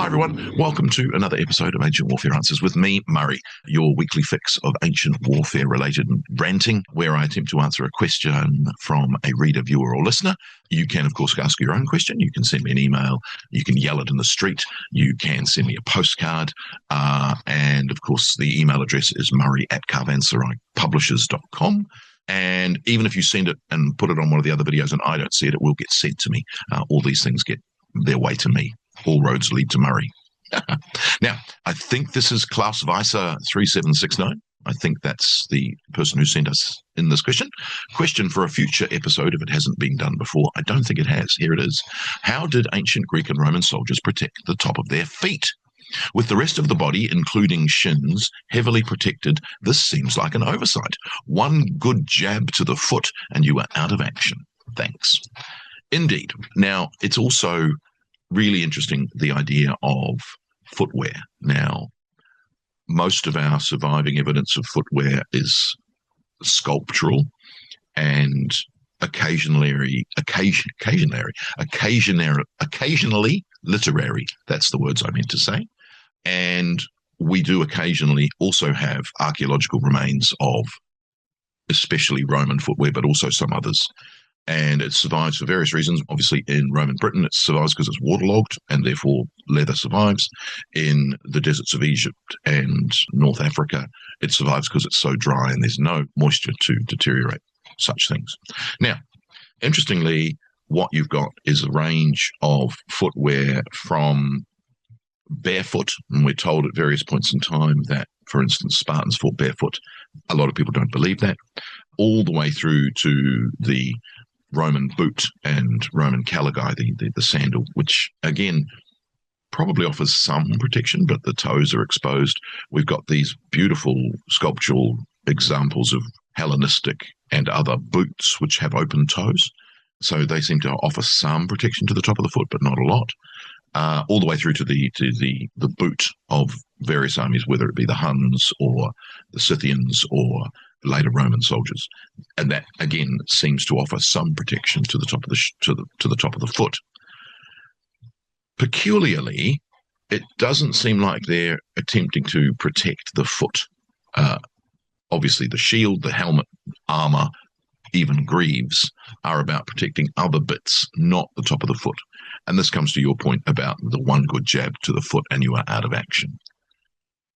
Hi everyone, welcome to another episode of Ancient Warfare Answers with me, Murray, your weekly fix of ancient warfare related ranting, where I attempt to answer a question from a reader, viewer or listener. You can of course ask your own question, you can send me an email, you can yell it in the street, you can send me a postcard, and of course the email address is murray@caravanseraipublishers.com. And even if you send it and put it on one of the other videos and I don't see it, it will get sent to me. All these things get their way to me. All roads lead to Murray. Now, I think this is Klaus Weiser 3769. I think that's the person who sent us in this question. Question for a future episode if it hasn't been done before. I don't think it has. Here it is. How did ancient Greek and Roman soldiers protect the top of their feet? With the rest of the body, including shins, heavily protected, this seems like an oversight. One good jab to the foot and you are out of action. Thanks. Indeed. Now, it's also really interesting, the idea of footwear. Now, most of our surviving evidence of footwear is sculptural and occasionally literary. That's the words I meant to say. And we do occasionally also have archaeological remains of especially Roman footwear, but also some others. And it survives for various reasons. Obviously, in Roman Britain, it survives because it's waterlogged, and therefore leather survives. In the deserts of Egypt and North Africa, it survives because it's so dry and there's no moisture to deteriorate such things. Now, interestingly, what you've got is a range of footwear from barefoot, and we're told at various points in time that, for instance, Spartans fought barefoot. A lot of people don't believe that. All the way through to the Roman boot and Roman caligae, the sandal, which again probably offers some protection, but the toes are exposed. We've got these beautiful sculptural examples of Hellenistic and other boots which have open toes. So they seem to offer some protection to the top of the foot, but not a lot. All the way through to the boot of various armies, whether it be the Huns or the Scythians or later Roman soldiers, and that again seems to offer some protection to the top of the top of the foot. Peculiarly, it doesn't seem like they're attempting to protect the foot. Obviously, the shield, the helmet, armour, even greaves are about protecting other bits, not the top of the foot. And this comes to your point about the one good jab to the foot and you are out of action.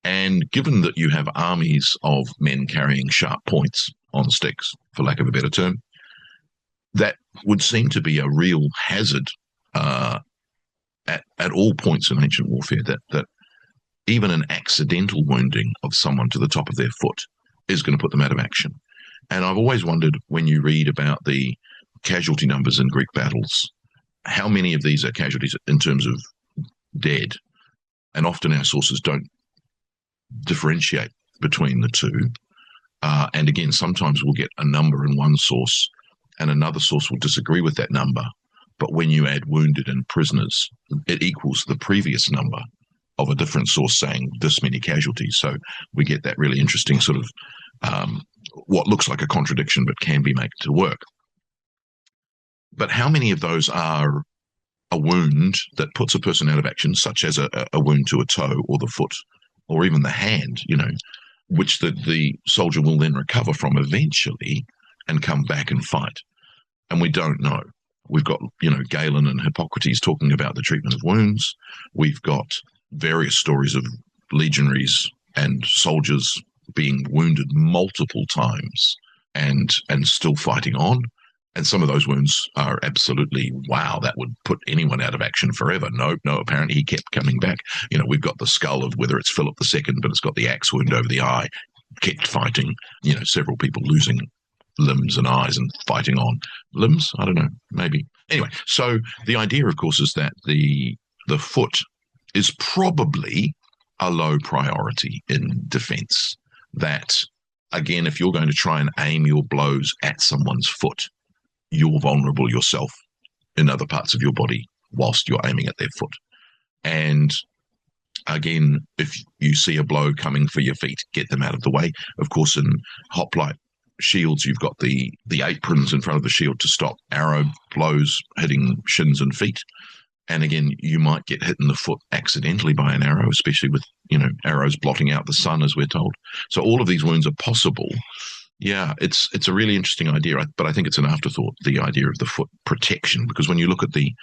And given that you have armies of men carrying sharp points on sticks, for lack of a better term, that would seem to be a real hazard at all points in ancient warfare, that even an accidental wounding of someone to the top of their foot is going to put them out of action. And I've always wondered, when you read about the casualty numbers in Greek battles, how many of these are casualties in terms of dead? And often our sources don't differentiate between the two. And again, sometimes we'll get a number in one source and another source will disagree with that number. But when you add wounded and prisoners, it equals the previous number of a different source saying this many casualties. So we get that really interesting sort of what looks like a contradiction but can be made to work. But how many of those are a wound that puts a person out of action, such as a wound to a toe or the foot or even the hand, which the soldier will then recover from eventually and come back and fight? And we don't know. We've got, Galen and Hippocrates talking about the treatment of wounds. We've got various stories of legionaries and soldiers being wounded multiple times and still fighting on. And some of those wounds are absolutely, wow, that would put anyone out of action forever. No, apparently he kept coming back. We've got the skull of whether it's Philip II, but it's got the axe wound over the eye, kept fighting, several people losing limbs and eyes and fighting on. Limbs? I don't know, maybe. Anyway, so the idea, of course, is that the foot is probably a low priority in defense. That, again, if you're going to try and aim your blows at someone's foot, you're vulnerable yourself in other parts of your body whilst you're aiming at their foot. And again, if you see a blow coming for your feet, get them out of the way. Of course, in hoplite shields, you've got the aprons in front of the shield to stop arrow blows hitting shins and feet. And again, you might get hit in the foot accidentally by an arrow, especially with, arrows blotting out the sun, as we're told. So all of these wounds are possible. Yeah, it's a really interesting idea, but I think it's an afterthought, the idea of the foot protection, because when you look at the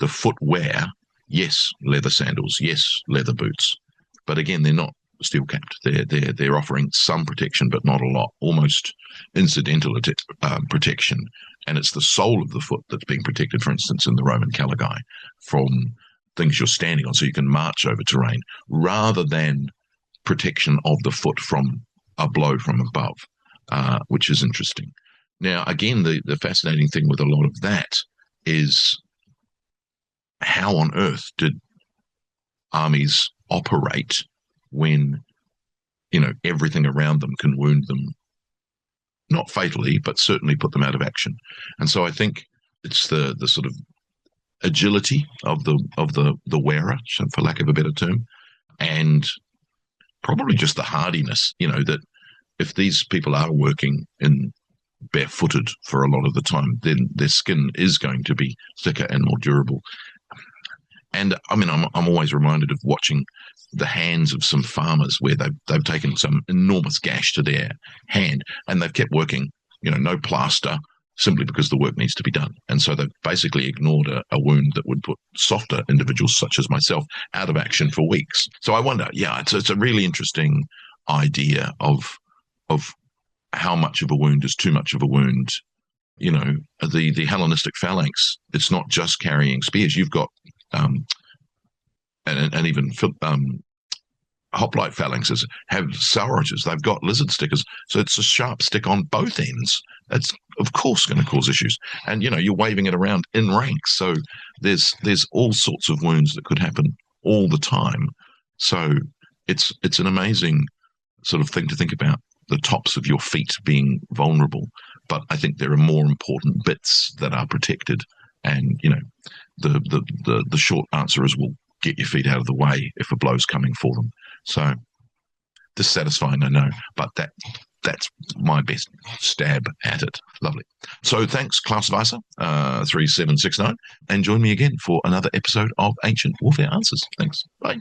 footwear, yes, leather sandals, yes, leather boots, but again, they're not steel capped. They're offering some protection, but not a lot, almost incidental protection. And it's the sole of the foot that's being protected, for instance, in the Roman caligae, from things you're standing on, so you can march over terrain, rather than protection of the foot from a blow from above, which is interesting. Now, again, the fascinating thing with a lot of that is how on earth did armies operate when, everything around them can wound them, not fatally, but certainly put them out of action. And so I think it's the sort of agility of the wearer, for lack of a better term, and probably just the hardiness, that if these people are working in barefooted for a lot of the time, then their skin is going to be thicker and more durable. And I mean, I'm always reminded of watching the hands of some farmers where they've taken some enormous gash to their hand and they've kept working, no plaster, simply because the work needs to be done. And so they've basically ignored a wound that would put softer individuals such as myself out of action for weeks. So I wonder, it's a really interesting idea of how much of a wound is too much of a wound. The Hellenistic phalanx, it's not just carrying spears. You've got and even hoplite phalanxes have sauroges. They've got lizard stickers. So it's a sharp stick on both ends. That's, of course, going to cause issues. And, you're waving it around in ranks. So there's all sorts of wounds that could happen all the time. So it's an amazing sort of thing to think about, the tops of your feet being vulnerable. But I think there are more important bits that are protected. And, the short answer is, well, get your feet out of the way if a blow's coming for them. So dissatisfying, I know, but that's my best stab at it. Lovely. So thanks, Klaus Weiser, 3769, and join me again for another episode of Ancient Warfare Answers. Thanks. Bye.